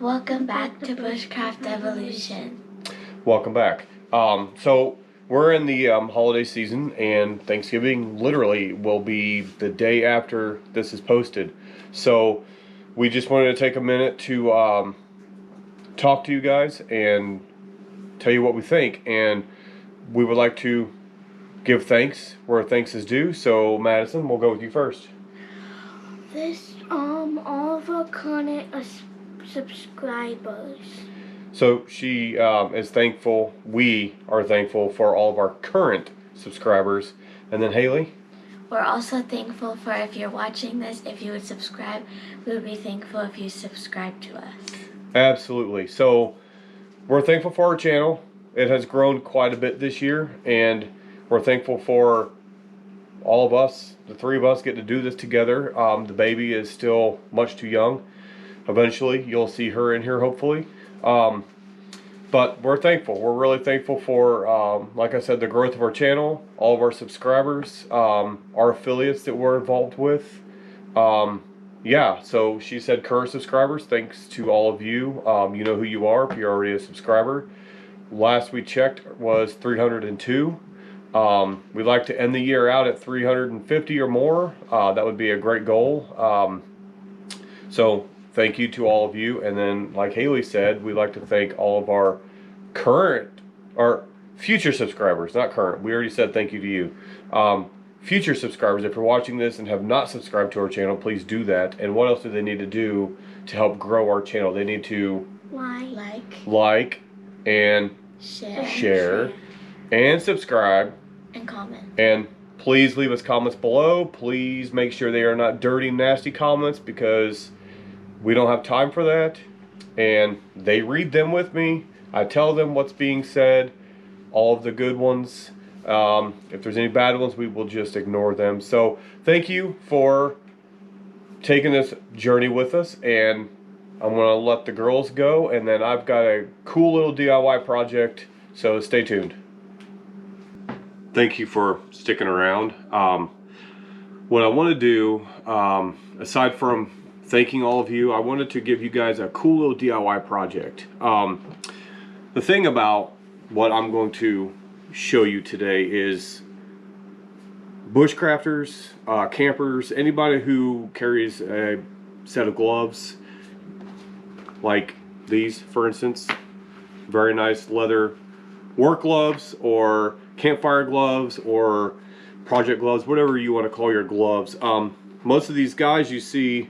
Welcome back to Bushcraft Evolution. Welcome back. So we're in the holiday season, and Thanksgiving literally will be the day after this is posted. So we just wanted to take a minute to talk to you guys and tell you what we think. And we would like to give thanks where thanks is due. So Madison, we'll go with you first. All of our current subscribers. So she is thankful. We are thankful for all of our current subscribers. And then Haley? We're also thankful for, if you're watching this, if you would subscribe. We would be thankful if you subscribe to us. Absolutely. So we're thankful for our channel. It has grown quite a bit this year, and we're thankful for all of us, the three of us, get to do this together. The baby is still much too young. Eventually, you'll see her in here, hopefully. But we're thankful. We're really thankful for, like I said, the growth of our channel, all of our subscribers, our affiliates that we're involved with. Yeah, so she said current subscribers. Thanks to all of you. You know who you are if you're already a subscriber. Last we checked was 302. We'd like to end the year out at 350 or more. That would be a great goal. So thank you to all of you. And then, like Haley said, we'd like to thank all of our future subscribers, not current. We already said thank you to you. Future subscribers, if you're watching this and have not subscribed to our channel, please do that. And what else do they need to do to help grow our channel? They need to like and share and subscribe and comment. And please leave us comments below. Please make sure they are not dirty, nasty comments, because we don't have time for that. And they read them with me. I tell them what's being said, all of the good ones. If there's any bad ones, we will just ignore them. So thank you for taking this journey with us. And I'm going to let the girls go. And then I've got a cool little DIY project. So stay tuned. Thank you for sticking around. What I want to do, aside from thanking all of you, I wanted to give you guys a cool little DIY project. The thing about what I'm going to show you today is bushcrafters, campers, anybody who carries a set of gloves like these, for instance, very nice leather work gloves, or campfire gloves, or project gloves, whatever you want to call your gloves. Most of these guys you see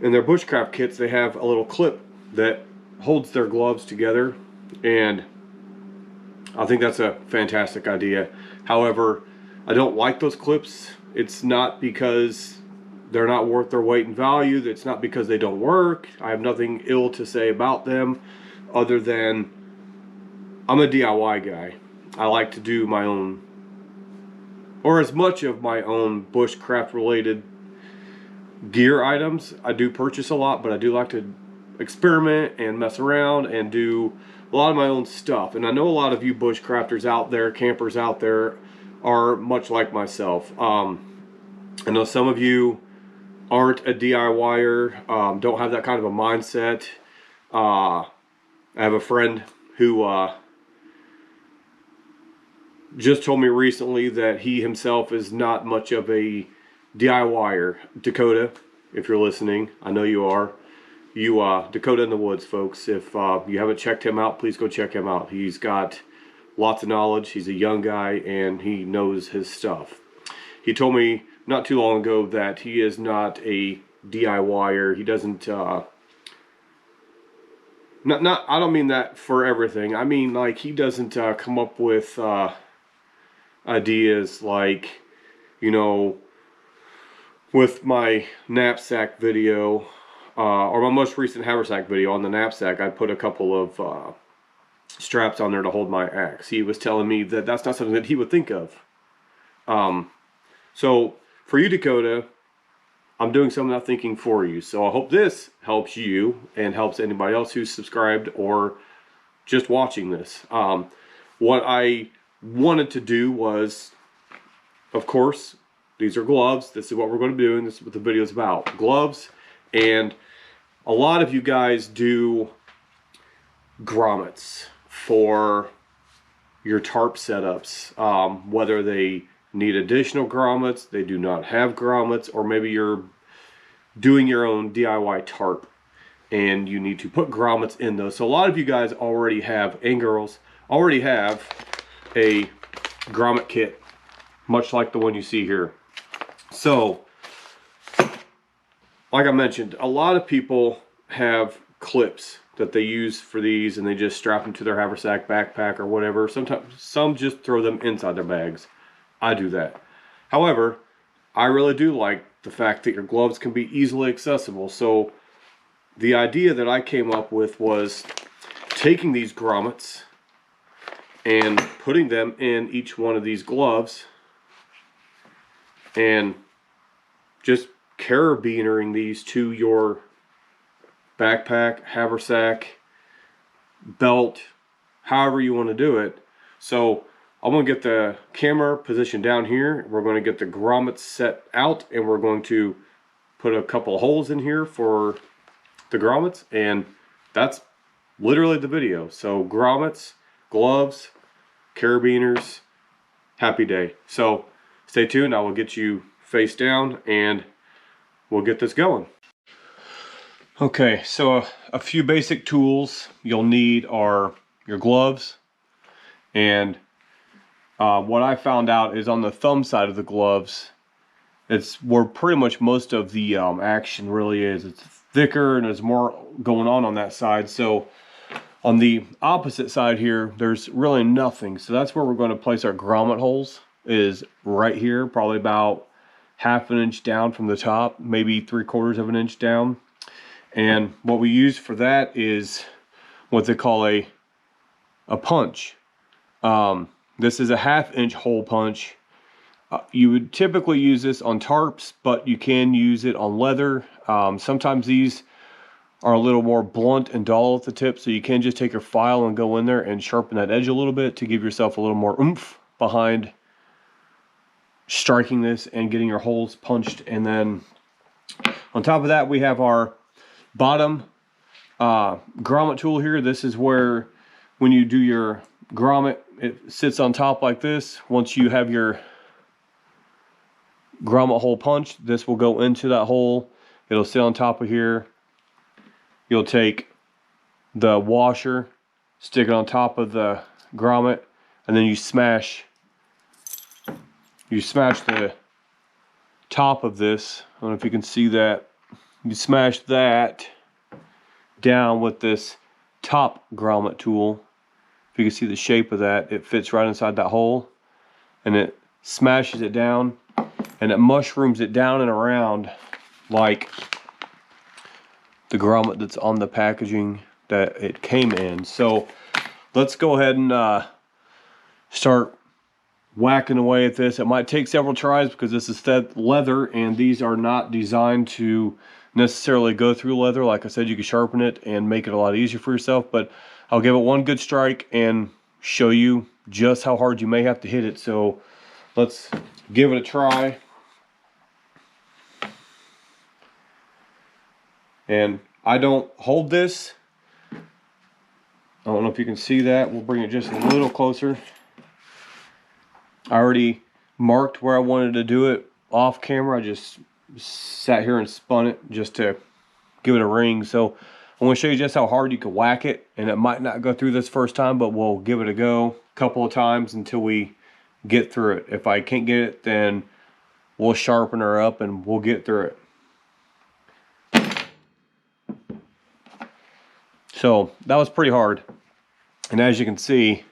in their bushcraft kits, they have a little clip that holds their gloves together, and I think that's a fantastic idea. However, I don't like those clips. It's not because they're not worth their weight in value. It's not because they don't work. I have nothing ill to say about them, other than I'm a DIY guy. I like to do my own, or as much of my own bushcraft related gear items. I do purchase a lot, but I do like to experiment and mess around and do a lot of my own stuff. And I know a lot of you bushcrafters out there, campers out there, are much like myself. I know some of you aren't a DIYer, don't have that kind of a mindset. I have a friend who just told me recently that he himself is not much of a DIYer. Dakota, if you're listening, I know you are. Dakota in the Woods, folks. If you haven't checked him out, please go check him out. He's got lots of knowledge. He's a young guy, and he knows his stuff. He told me not too long ago that he is not a DIYer. He doesn't I don't mean that for everything. I mean, like, he doesn't come up with ideas like, you know, with my knapsack video, or my most recent haversack video on the knapsack, I put a couple of straps on there to hold my axe. He was telling me that that's not something that he would think of. So for you, Dakota, I'm doing some of that thinking for you. So I hope this helps you and helps anybody else who's subscribed or just watching this. What I wanted to do was, of course, these are gloves. This is what we're going to be doing. This is what the video is about. Gloves. And a lot of you guys do grommets for your tarp setups, whether they need additional grommets, they do not have grommets, or maybe you're doing your own DIY tarp and you need to put grommets in those. So a lot of you guys already have, and girls, already have a grommet kit, much like the one you see here. So, like I mentioned, a lot of people have clips that they use for these, and they just strap them to their haversack, backpack, or whatever. Sometimes some just throw them inside their bags. I do that. However, I really do like the fact that your gloves can be easily accessible. So the idea that I came up with was taking these grommets and putting them in each one of these gloves and just carabinering these to your backpack, haversack, belt, however you want to do it. So I'm going to get the camera positioned down here. We're going to get the grommets set out, and we're going to put a couple of holes in here for the grommets, and that's literally the video. So grommets, gloves, carabiners, happy day. So stay tuned. I will get you face down and we'll get this going. Okay, so a few basic tools you'll need are your gloves, and what I found out is on the thumb side of the gloves, it's where pretty much most of the action really is. It's thicker and there's more going on that side. So on the opposite side here, there's really nothing. So that's where we're going to place our grommet holes, is right here, probably about ½ an inch down from the top, maybe 3/4 of an inch down. And what we use for that is what they call a punch. This is a ½ inch hole punch. You would typically use this on tarps, but you can use it on leather. Sometimes these are a little more blunt and dull at the tip, so you can just take your file and go in there and sharpen that edge a little bit to give yourself a little more oomph behind striking this and getting your holes punched. And then on top of that, we have our bottom grommet tool here. This is where, when you do your grommet, it sits on top like this. Once you have your grommet hole punched, this will go into that hole. It'll sit on top of here. You'll take the washer, stick it on top of the grommet, and then you smash the top of this. I don't know if you can see that. You smash that down with this top grommet tool. If you can see the shape of that, it fits right inside that hole, and it smashes it down, and it mushrooms it down and around like the grommet that's on the packaging that it came in. So let's go ahead and start whacking away at this. It might take several tries because this is leather, and these are not designed to necessarily go through leather. Like I said, you can sharpen it and make it a lot easier for yourself, but I'll give it one good strike and show you just how hard you may have to hit it. So let's give it a try. And I don't hold this. I don't know if you can see that. We'll bring it just a little closer. I already marked where I wanted to do it off camera. I just sat here and spun it just to give it a ring. So I'm going to show you just how hard you can whack it, and it might not go through this first time, but we'll give it a go a couple of times until we get through it. If I can't get it, then we'll sharpen her up and we'll get through it. So that was pretty hard, and as you can see,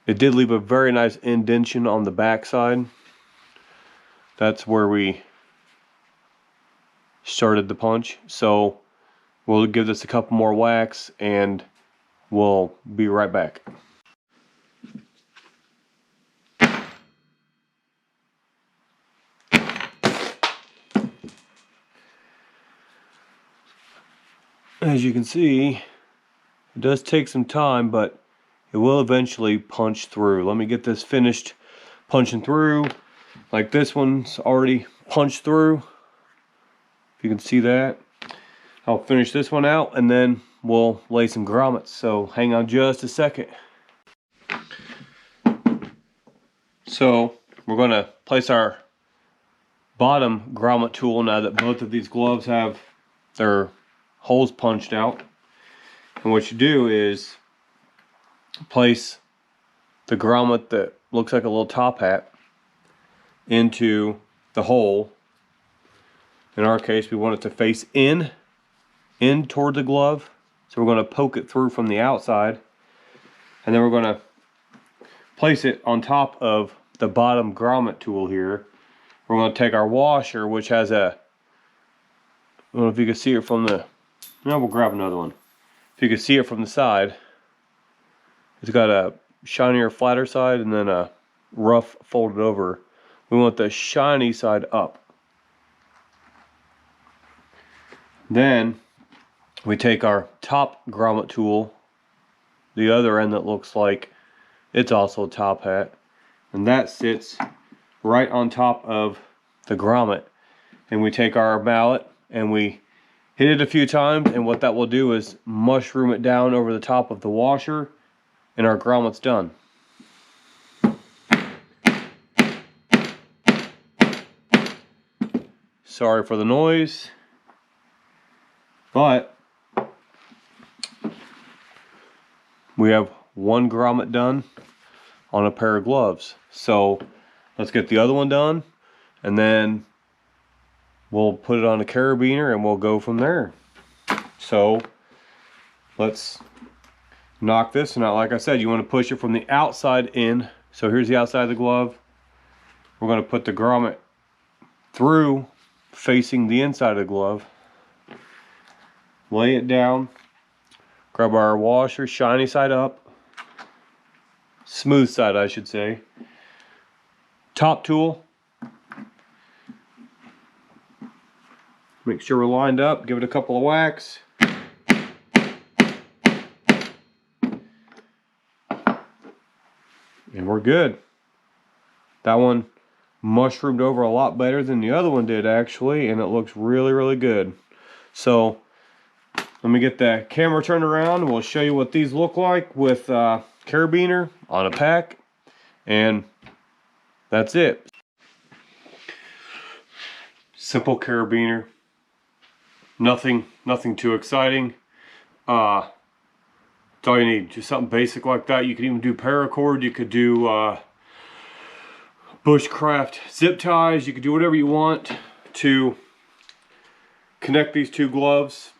it did leave a very nice indentation on the back side. That's where we started the punch. So we'll give this a couple more whacks and we'll be right back. As you can see, it does take some time, but it will eventually punch through. Let me get this finished punching through. Like this one's already punched through, if you can see that. I'll finish this one out and then we'll lay some grommets. So hang on just a second. So we're going to place our bottom grommet tool now that both of these gloves have their holes punched out. And what you do is place the grommet that looks like a little top hat into the hole. In our case, we want it to face in toward the glove. So we're going to poke it through from the outside. And then we're going to place it on top of the bottom grommet tool here. We're going to take our washer, which has a, I don't know if you can see it from the, no, we'll grab another one. If you can see it from the side, it's got a shinier, flatter side and then a rough folded over. We want the shiny side up. Then we take our top grommet tool, the other end that looks like it's also a top hat, and that sits right on top of the grommet. And we take our mallet and we hit it a few times, and what that will do is mushroom it down over the top of the washer, and our grommet's done. Sorry for the noise, but we have one grommet done on a pair of gloves. So let's get the other one done, and then we'll put it on a carabiner and we'll go from there. So let's knock this one out. Like I said, you want to push it from the outside in. So here's the outside of the glove. We're going to put the grommet through facing the inside of the glove. Lay it down. Grab our washer, shiny side up. Smooth side, I should say. Top tool. Make sure we're lined up. Give it a couple of whacks. And we're good. That one mushroomed over a lot better than the other one did, actually, and it looks really, really good. So let me get the camera turned around and we'll show you what these look like with carabiner on a pack, and that's it. Simple carabiner, nothing too exciting. That's all you need, just something basic like that. You could even do paracord, you could do Bushcraft zip ties, you could do whatever you want to connect these two gloves.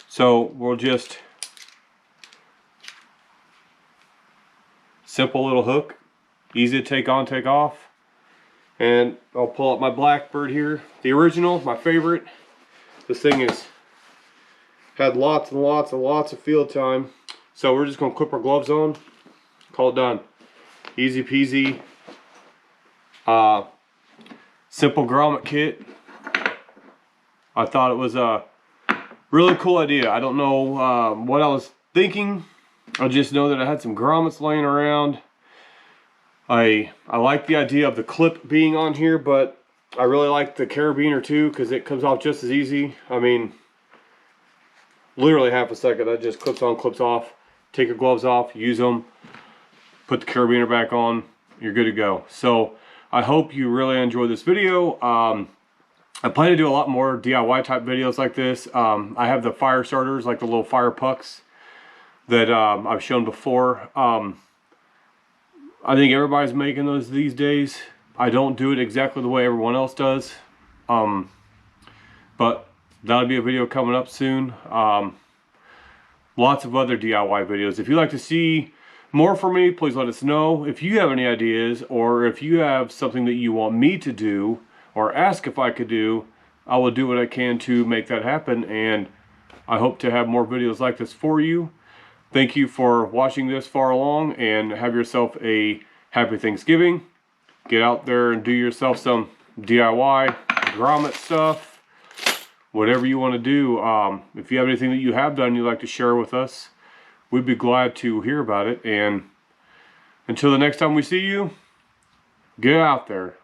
So we'll just, simple little hook, easy to take on, take off. And I'll pull up my Blackbird here, the original, my favorite. This thing has had lots and lots and lots of field time. So we're just gonna clip our gloves on, call it done. Easy peasy. Simple grommet kit. I thought it was a really cool idea. I don't know what I was thinking. I just know that I had some grommets laying around. I like the idea of the clip being on here, but I really like the carabiner too, because it comes off just as easy. I mean, literally half a second. That just clips on, clips off. Take your gloves off, use them, put the carabiner back on, you're good to go. So I hope you really enjoyed this video. I plan to do a lot more DIY type videos like this. I have the fire starters, like the little fire pucks that I've shown before. I think everybody's making those these days. I don't do it exactly the way everyone else does. But that'll be a video coming up soon. Lots of other DIY videos. If you'd like to see more from me, please let us know. If you have any ideas, or if you have something that you want me to do, or ask if I could do, I will do what I can to make that happen. And I hope to have more videos like this for you. Thank you for watching this far along, and have yourself a happy Thanksgiving. Get out there and do yourself some DIY grommet stuff, whatever you want to do. If you have anything that you have done you'd like to share with us, we'd be glad to hear about it. And until the next time we see you, get out there.